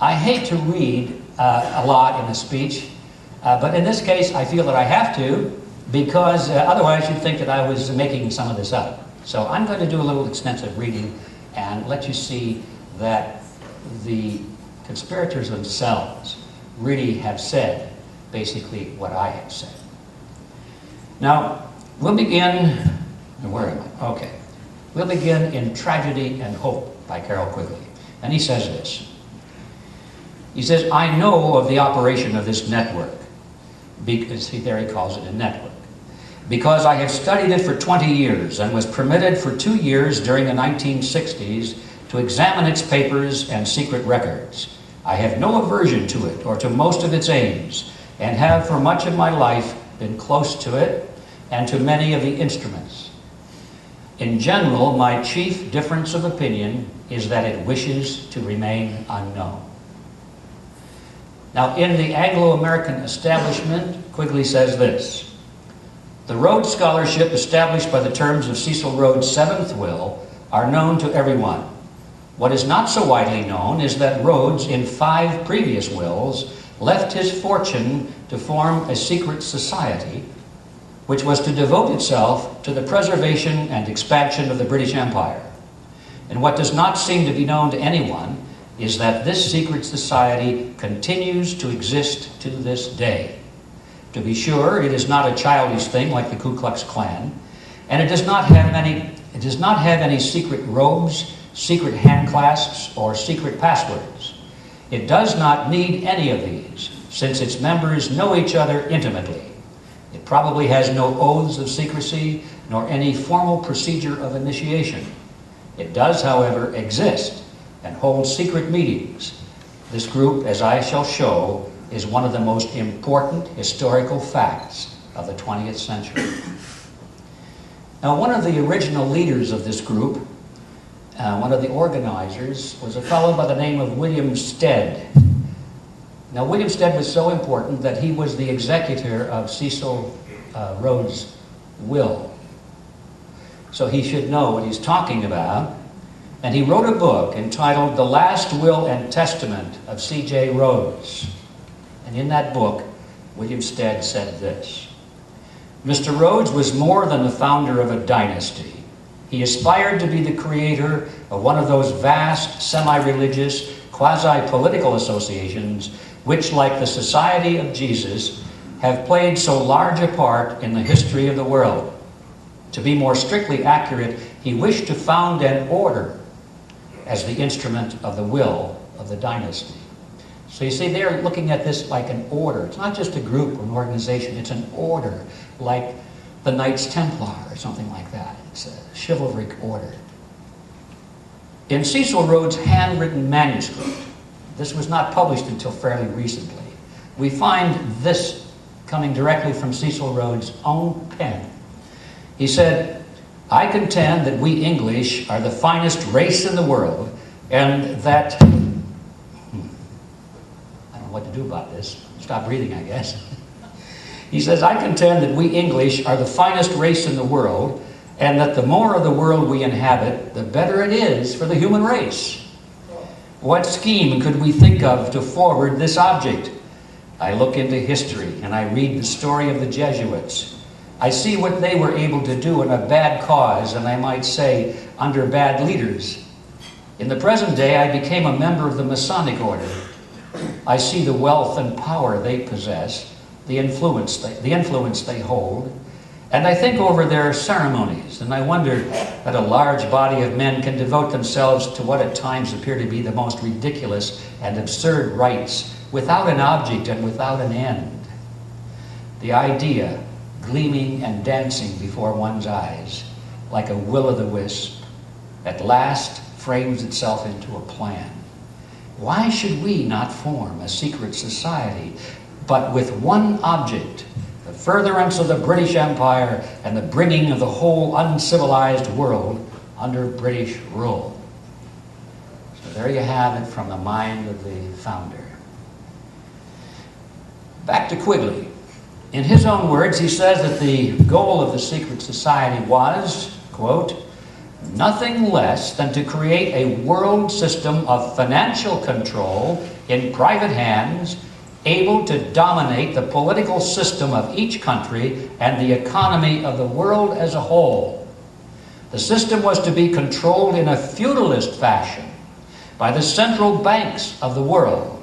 I hate to read a lot in a speech, but in this case I feel that I have to, because otherwise you'd think that I was making some of this up. So I'm going to do a little extensive reading and let you see that the conspirators themselves really have said basically what I have said. Now, we'll begin, where am I? Okay. We'll begin in Tragedy and Hope by Carroll Quigley. And he says this. He says, I know of the operation of this network, because there he calls it a network, because I have studied it for 20 years and was permitted for 2 years during the 1960s to examine its papers and secret records. I have no aversion to it or to most of its aims, and have for much of my life been close to it and to many of the instruments. In general, my chief difference of opinion is that it wishes to remain unknown. Now, in the Anglo-American establishment, Quigley says this: the Rhodes Scholarship established by the terms of Cecil Rhodes' seventh will are known to everyone. What is not so widely known is that Rhodes, in 5 previous wills, left his fortune to form a secret society which was to devote itself to the preservation and expansion of the British Empire. And what does not seem to be known to anyone is that this secret society continues to exist to this day. To be sure, it is not a childish thing like the Ku Klux Klan, and it does not have any secret robes, secret handclasps, or secret passwords. It does not need any of these, since its members know each other intimately. It probably has no oaths of secrecy, nor any formal procedure of initiation. It does, however, exist and hold secret meetings. This group, as I shall show, is one of the most important historical facts of the 20th century. Now, one of the original leaders of this group, one of the organizers, was a fellow by the name of William Stead. Now, William Stead was so important that he was the executor of Cecil Rhodes' will. So he should know what he's talking about. And he wrote a book entitled The Last Will and Testament of C.J. Rhodes. And in that book, William Stead said this: Mr. Rhodes was more than the founder of a dynasty. He aspired to be the creator of one of those vast, semi-religious, quasi-political associations which, like the Society of Jesus, have played so large a part in the history of the world. To be more strictly accurate, he wished to found an order as the instrument of the will of the dynasty. So you see, they're looking at this like an order. It's not just a group or an organization, it's an order, like the Knights Templar or something like that. It's a chivalric order. In Cecil Rhodes' handwritten manuscript, this was not published until fairly recently, we find this coming directly from Cecil Rhodes' own pen. He said, I contend that we English are the finest race in the world, and that, I don't know what to do about this. Stop reading, I guess. He says, I contend that we English are the finest race in the world, and that the more of the world we inhabit, the better it is for the human race. What scheme could we think of to forward this object? I look into history, and I read the story of the Jesuits. I see what they were able to do in a bad cause, and I might say, under bad leaders. In the present day, I became a member of the Masonic order. I see the wealth and power they possess, the influence they hold, and I think over their ceremonies, and I wonder that a large body of men can devote themselves to what at times appear to be the most ridiculous and absurd rites, without an object and without an end. The idea, gleaming and dancing before one's eyes, like a will-o'-the-wisp, at last frames itself into a plan. Why should we not form a secret society, but with one object, the furtherance of the British Empire and the bringing of the whole uncivilized world under British rule? So there you have it from the mind of the founder. Back to Quigley. In his own words, he says that the goal of the secret society was, quote, nothing less than to create a world system of financial control in private hands, able to dominate the political system of each country and the economy of the world as a whole. The system was to be controlled in a feudalist fashion by the central banks of the world,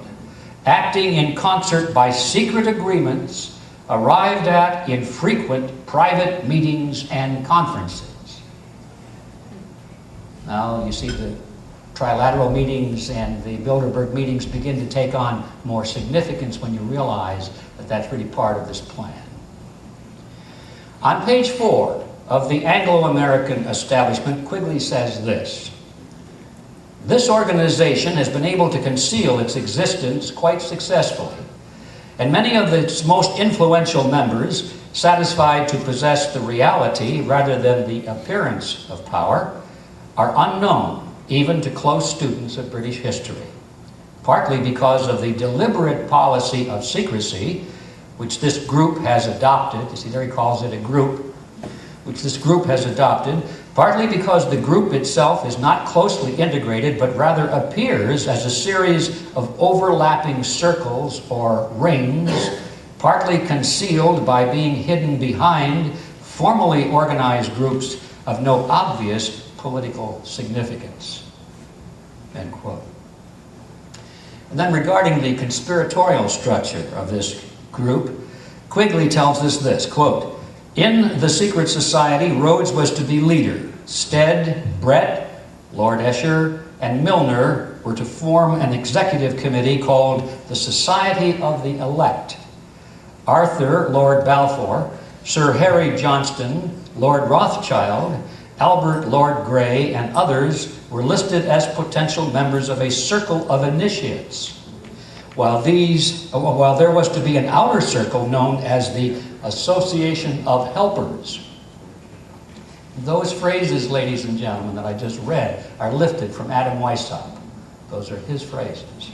acting in concert by secret agreements arrived at in frequent private meetings and conferences. Now, you see the trilateral meetings and the Bilderberg meetings begin to take on more significance when you realize that that's really part of this plan. On page 4 of the Anglo-American Establishment, Quigley says this: "This organization has been able to conceal its existence quite successfully, and many of its most influential members, satisfied to possess the reality rather than the appearance of power, are unknown even to close students of British history, partly because of the deliberate policy of secrecy which this group has adopted." You see, there he calls it a group, which this group has adopted, partly because the group itself is not closely integrated, but rather appears as a series of overlapping circles or rings, partly concealed by being hidden behind formally organized groups of no obvious political significance. End quote. And then regarding the conspiratorial structure of this group, Quigley tells us this, quote, "In the secret society, Rhodes was to be leader. Stead, Brett, Lord Esher, and Milner were to form an executive committee called the Society of the Elect. Arthur, Lord Balfour, Sir Harry Johnston, Lord Rothschild, Albert Lord Grey, and others were listed as potential members of a circle of initiates, while there was to be an outer circle known as the Association of Helpers." Those phrases, ladies and gentlemen, that I just read are lifted from Adam Weishaupt. Those are his phrases.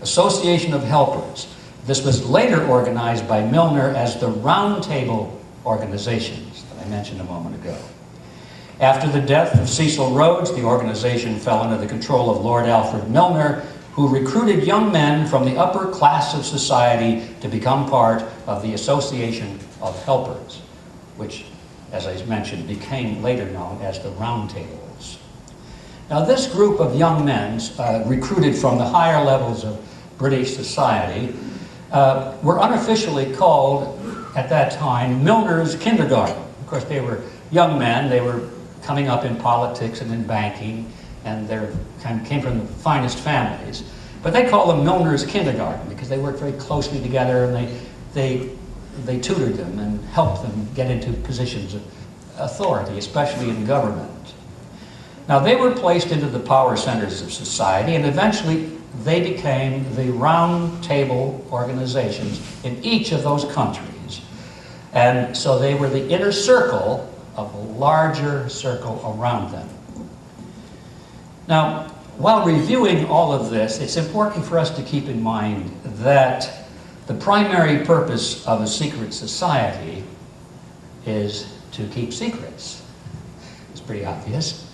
Association of Helpers. This was later organized by Milner as the Round Table organizations that I mentioned a moment ago. After the death of Cecil Rhodes, the organization fell under the control of Lord Alfred Milner, who recruited young men from the upper class of society to become part of the Association of Helpers, which, as I mentioned, became later known as the Round Tables. Now, this group of young men, recruited from the higher levels of British society, were unofficially called, at that time, Milner's Kindergarten. Of course, they were young men. They were coming up in politics and in banking, and they came from the finest families. But they call them Milner's Kindergarten because they worked very closely together, and they tutored them and helped them get into positions of authority, especially in government. Now, they were placed into the power centers of society, and eventually they became the Round Table organizations in each of those countries. And so they were the inner circle of a larger circle around them. Now, while reviewing all of this, it's important for us to keep in mind that the primary purpose of a secret society is to keep secrets. It's pretty obvious.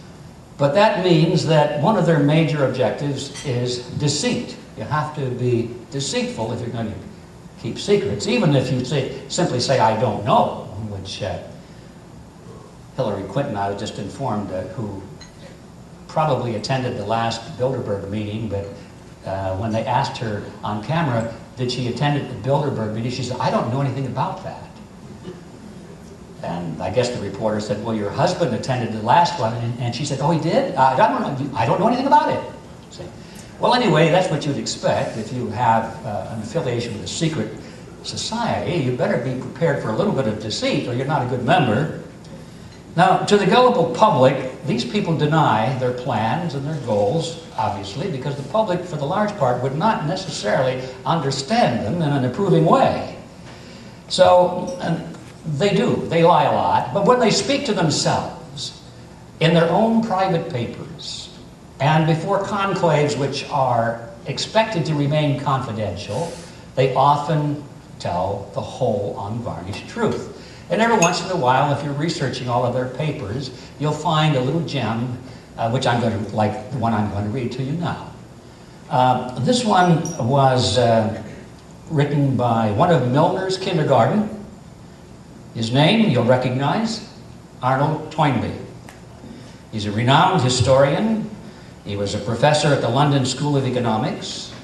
But that means that one of their major objectives is deceit. You have to be deceitful if you're going to keep secrets, even if you simply say, "I don't know," which Hillary Clinton, I was just informed, who probably attended the last Bilderberg meeting, but when they asked her on camera, did she attend the Bilderberg meeting, she said, "I don't know anything about that." And I guess the reporter said, "Well, your husband attended the last one," and she said, "Oh, he did? I don't know anything about it." See? Well, anyway, that's what you'd expect. If you have an affiliation with a secret society, you better be prepared for a little bit of deceit, or you're not a good member. Now, to the gullible public, these people deny their plans and their goals, obviously, because the public, for the large part, would not necessarily understand them in an approving way. So, they lie a lot, but when they speak to themselves in their own private papers and before conclaves which are expected to remain confidential, they often tell the whole unvarnished truth. And every once in a while, if you're researching all of their papers, you'll find a little gem, which I'm going to, like the one I'm going to read to you now. This one was written by one of Milner's kindergarten. His name, you'll recognize, Arnold Toynbee. He's a renowned historian. He was a professor at the London School of Economics.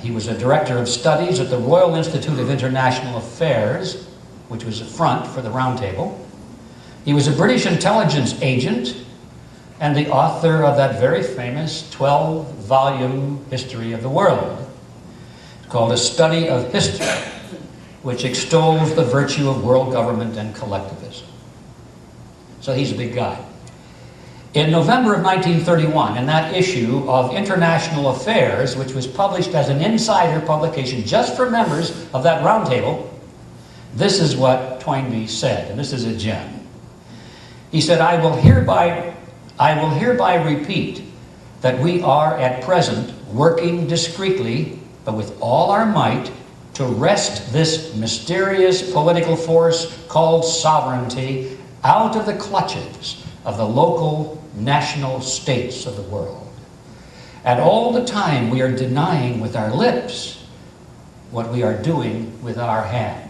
He was a director of studies at the Royal Institute of International Affairs, which was a front for the Round Table. He was a British intelligence agent and the author of that very famous 12-volume History of the World. It's called A Study of History, which extols the virtue of world government and collectivism. So he's a big guy. In November of 1931, in that issue of International Affairs, which was published as an insider publication just for members of that round table, this is what Toynbee said, and this is a gem. He said, I will hereby repeat that we are at present working discreetly, but with all our might, to wrest this mysterious political force called sovereignty out of the clutches of the local national states of the world. And all the time we are denying with our lips what we are doing with our hands.